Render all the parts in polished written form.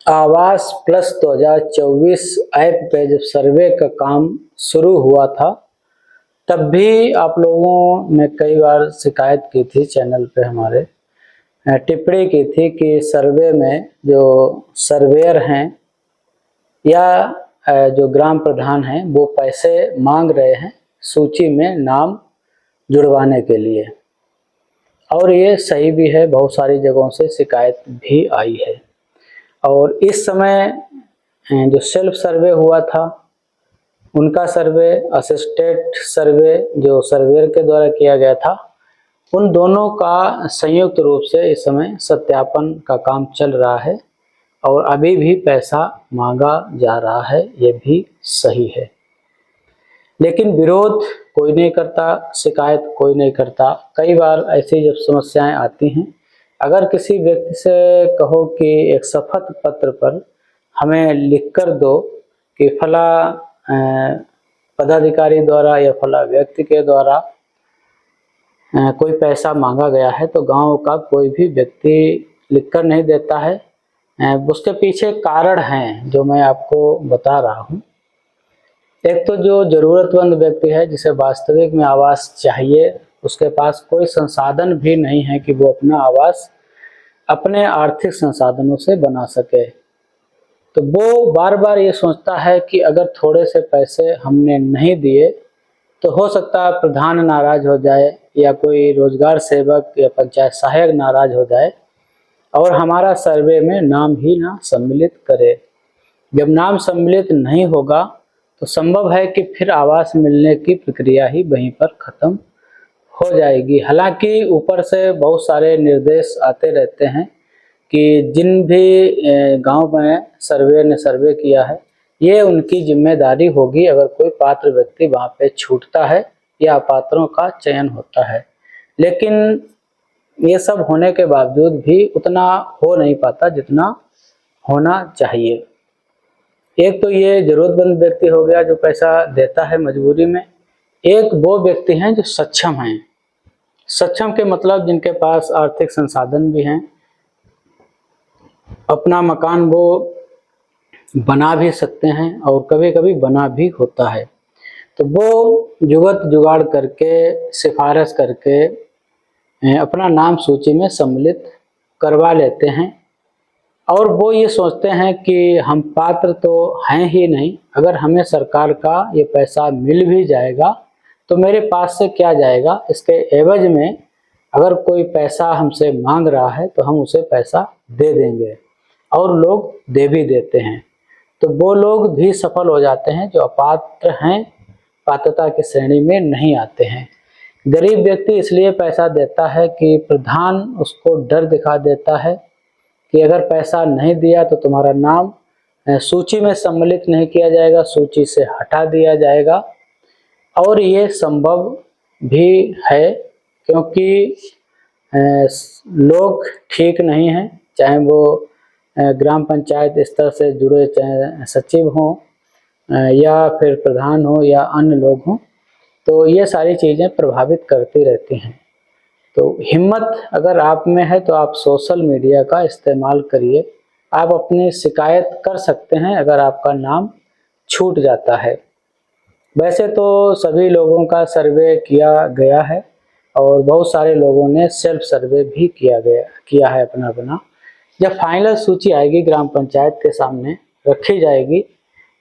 आवास plus 2024 app पे जब सर्वे का काम शुरू हुआ था, तब भी आप लोगों ने कई बार शिकायत की थी, चैनल पे हमारे टिप्पणी की थी कि सर्वे में जो सर्वेयर हैं या जो ग्राम प्रधान हैं वो पैसे मांग रहे हैं सूची में नाम जुड़वाने के लिए। और ये सही भी है, बहुत सारी जगहों से शिकायत भी आई है। और इस समय जो सेल्फ सर्वे हुआ था, उनका सर्वे, असिस्टेड सर्वे जो सर्वेयर के द्वारा किया गया था, उन दोनों का संयुक्त रूप से इस समय सत्यापन का काम चल रहा है और अभी भी पैसा मांगा जा रहा है, ये भी सही है। लेकिन विरोध कोई नहीं करता, शिकायत कोई नहीं करता। कई बार ऐसी जब समस्याएं आती हैं, अगर किसी व्यक्ति से कहो कि एक शपथ पत्र पर हमें लिख कर दो कि फला पदाधिकारी द्वारा या फला व्यक्ति के द्वारा कोई पैसा मांगा गया है, तो गांव का कोई भी व्यक्ति लिखकर नहीं देता है। उसके पीछे कारण हैं जो मैं आपको बता रहा हूँ। एक तो जो जरूरतमंद व्यक्ति है जिसे वास्तविक में आवास चाहिए, उसके पास कोई संसाधन भी नहीं है कि वो अपना आवास अपने आर्थिक संसाधनों से बना सके, तो वो बार बार ये सोचता है कि अगर थोड़े से पैसे हमने नहीं दिए तो हो सकता है प्रधान नाराज हो जाए या कोई रोजगार सेवक या पंचायत सहायक नाराज हो जाए और हमारा सर्वे में नाम ही ना सम्मिलित करे। जब नाम सम्मिलित नहीं होगा तो संभव है कि फिर आवास मिलने की प्रक्रिया ही वहीं पर खत्म हो जाएगी। हालांकि ऊपर से बहुत सारे निर्देश आते रहते हैं कि जिन भी गांव में सर्वे ने सर्वे किया है, ये उनकी जिम्मेदारी होगी अगर कोई पात्र व्यक्ति वहां पे छूटता है या अपात्रों का चयन होता है। लेकिन ये सब होने के बावजूद भी उतना हो नहीं पाता जितना होना चाहिए। एक तो ये जरूरतमंद व्यक्ति हो गया जो पैसा देता है मजबूरी में, एक वो व्यक्ति हैं जो सक्षम हैं। सक्षम के मतलब जिनके पास आर्थिक संसाधन भी हैं, अपना मकान वो बना भी सकते हैं और कभी कभी बना भी होता है, तो वो जुगत जुगाड़ करके सिफारिश करके अपना नाम सूची में सम्मिलित करवा लेते हैं। और वो ये सोचते हैं कि हम पात्र तो हैं ही नहीं, अगर हमें सरकार का ये पैसा मिल भी जाएगा तो मेरे पास से क्या जाएगा, इसके एवज में अगर कोई पैसा हमसे मांग रहा है तो हम उसे पैसा दे देंगे, और लोग दे भी देते हैं। तो वो लोग भी सफल हो जाते हैं जो अपात्र हैं, पात्रता की श्रेणी में नहीं आते हैं। गरीब व्यक्ति इसलिए पैसा देता है कि प्रधान उसको डर दिखा देता है कि अगर पैसा नहीं दिया तो तुम्हारा नाम सूची में सम्मिलित नहीं किया जाएगा, सूची से हटा दिया जाएगा। और ये संभव भी है क्योंकि लोग ठीक नहीं हैं, चाहे वो ग्राम पंचायत स्तर से जुड़े, चाहे सचिव हों या फिर प्रधान हो या अन्य लोग हों, तो ये सारी चीज़ें प्रभावित करती रहती हैं। तो हिम्मत अगर आप में है तो आप सोशल मीडिया का इस्तेमाल करिए, आप अपनी शिकायत कर सकते हैं अगर आपका नाम छूट जाता है। वैसे तो सभी लोगों का सर्वे किया गया है और बहुत सारे लोगों ने सेल्फ सर्वे भी किया है अपना। जब फाइनल सूची आएगी ग्राम पंचायत के सामने रखी जाएगी,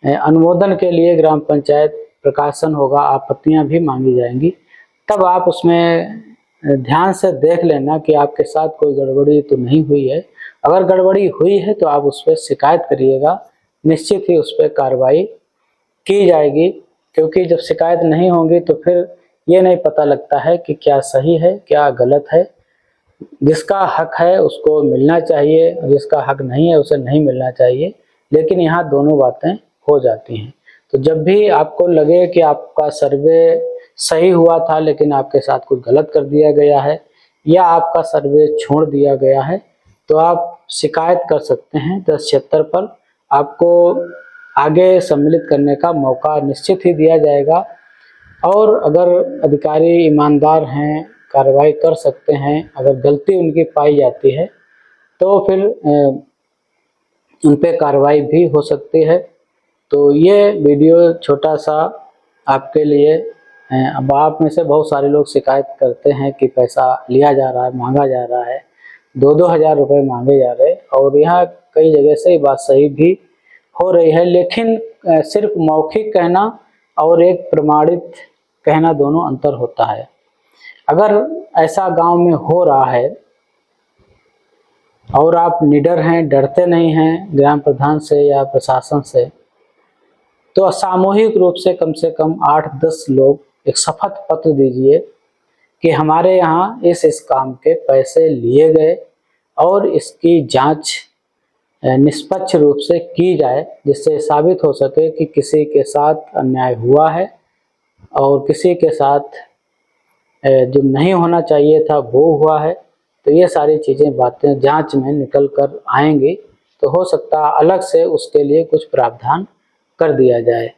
अनुमोदन के लिए ग्राम पंचायत प्रकाशन होगा, आपत्तियां भी मांगी जाएंगी, तब आप उसमें ध्यान से देख लेना कि आपके साथ कोई गड़बड़ी तो नहीं हुई है। अगर गड़बड़ी हुई है तो आप उस पर शिकायत करिएगा, निश्चित ही उस पर कार्रवाई की जाएगी। क्योंकि जब शिकायत नहीं होगी तो फिर ये नहीं पता लगता है कि क्या सही है क्या गलत है। जिसका हक है उसको मिलना चाहिए, जिसका हक नहीं है उसे नहीं मिलना चाहिए, लेकिन यहाँ दोनों बातें हो जाती हैं। तो जब भी आपको लगे कि आपका सर्वे सही हुआ था लेकिन आपके साथ कुछ गलत कर दिया गया है या आपका सर्वे छोड़ दिया गया है, तो आप शिकायत कर सकते हैं 1076 पर। आपको आगे सम्मिलित करने का मौका निश्चित ही दिया जाएगा, और अगर अधिकारी ईमानदार हैं कार्रवाई कर सकते हैं। अगर गलती उनकी पाई जाती है तो फिर उन पे कार्रवाई भी हो सकती है। तो ये वीडियो छोटा सा आपके लिए, अब आप में से बहुत सारे लोग शिकायत करते हैं कि पैसा लिया जा रहा है, मांगा जा रहा है, 2-2 हज़ार रुपये मांगे जा रहे हैं, और यहाँ कई जगह से ये बात सही भी हो रही है। लेकिन सिर्फ मौखिक कहना और एक प्रमाणित कहना, दोनों अंतर होता है। अगर ऐसा गांव में हो रहा है और आप निडर हैं, डरते नहीं हैं ग्राम प्रधान से या प्रशासन से, तो सामूहिक रूप से कम 8-10 लोग एक शपथ पत्र दीजिए कि हमारे यहाँ इस काम के पैसे लिए गए और इसकी जांच निष्पक्ष रूप से की जाए, जिससे साबित हो सके कि किसी के साथ अन्याय हुआ है और किसी के साथ जो नहीं होना चाहिए था वो हुआ है। तो ये सारी चीज़ें, बातें जांच में निकल कर आएंगी, तो हो सकता है अलग से उसके लिए कुछ प्रावधान कर दिया जाए।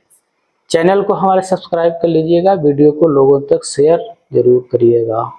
चैनल को हमारे सब्सक्राइब कर लीजिएगा, वीडियो को लोगों तक शेयर जरूर करिएगा।